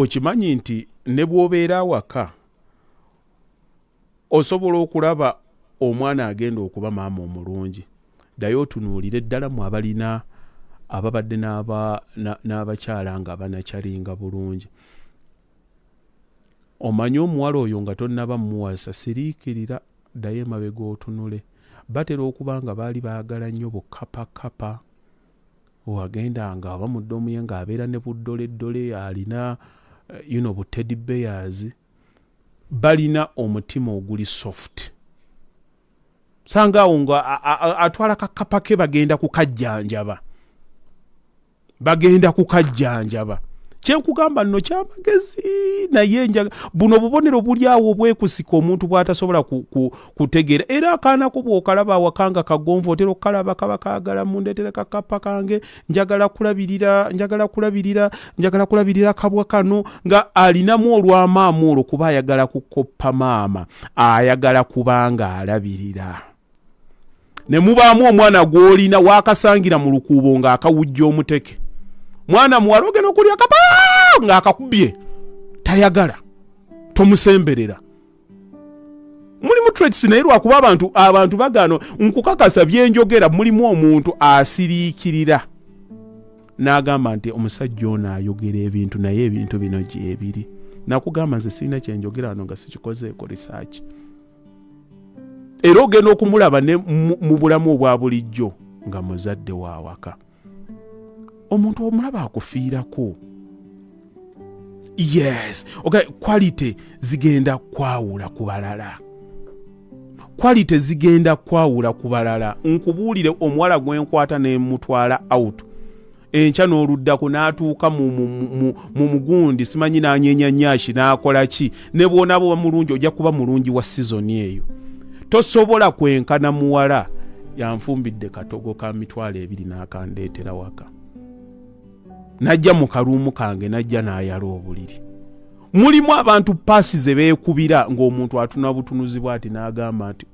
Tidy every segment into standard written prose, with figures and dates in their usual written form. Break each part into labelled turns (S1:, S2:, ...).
S1: okimanyi nti ne bw'obeera waka osobola okulaba omwana agenda okuba maama omulungi, ddayo otunuulire ddala mu abalina ababadde n'abakyala nga banakyalinga bulungi. Omanyi omuwala oyo nga tonnaba muwasa, siriikirira, ddayo emabega otunule. Batera okuba nga baali baagala nnyo bukapakapa, wagenda nga aba mudde omuye ng'abeera ne buddoleddole, alina bu teddy bears, balina omutima oguli soft. Sangaawo nga atwala kakapa ke bagenda kukajjanjaba. Kyenkugamba nno kyamagezi, naye buno bubonero buli awo obwekusika omuntu bw'atasobola kutegeera. Era akaana ko bw'okalaba awakanga kagonvu otera okukalaba kaba kaagala mundeetere kakapa kange, njagala kulabirira kabwa kano, nga alinamu olw'amaamu olwo kuba ayagala kukoppa maama, ayagala kubanga alabirira. Ne mubaamu omwana gw'olina waakasangira mu lukuubo ng'akawujja omuteke. Mwana muwala ogenda okulya kapa ng'akakubye, tayagala, tomusemberera. Mulimu traits naye lwakuba abantu bagano nkukakasa byenjogera, mulimu omuntu asiriikirira n'agamba nti omusajja ono ayogera ebintu naye ebintu bino gyebiri. Nakugamba nze sirina kyenjogera wano nga sikikozeeko research. Era ogenda okumulaba ne mu bulamu obwa bulijjo nga muzadde wa waka. Omuntu omulaba akufiirako. Yes. Okay, quality zigenda kwawula ku balala. Nkubuulire omuwala gwenkwata ne mutwala out. Enkya n'oluddako n'atuuka mu mugundi, simanyi n'anyeenya nnyashi n'akola ki. Ne bw'onaaba mulungi ojja kuba mulungi wa season eyo. Tosobola kwenkana muwala yanfumbidde katogo ka mitwalo 2 n'akandeetera waka. Najja mu kaluumu kange, najja n'ayala obuliri. Mulimu abantu paasi ze beekubira ng'omuntu atuna butunuzi bw'ati n'agamba nti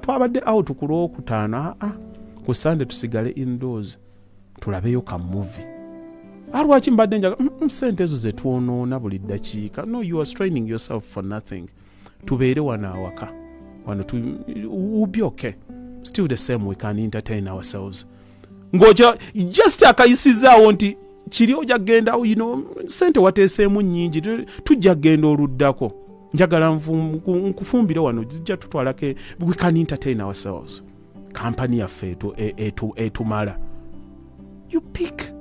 S1: twabadde out ku Lwokutaano, ku Sunday tusigale indoors tulabeyo ka movie. Lwaki mbadde njaga sente ezo ze twonoona buli ddakiika. No, you are straining yourself for nothing. Tubeere wano awaka. We'll be okay. Still the same, we can entertain ourselves. Ngoja just akayisizaawo nti kiri ojja genda, sente wateeseemu nnyingi, tujja genda oluddako. Njagala nkufumbire wano, zijja tutwalako, we can entertain ourselves. Kampani yaffe etumala. You pick.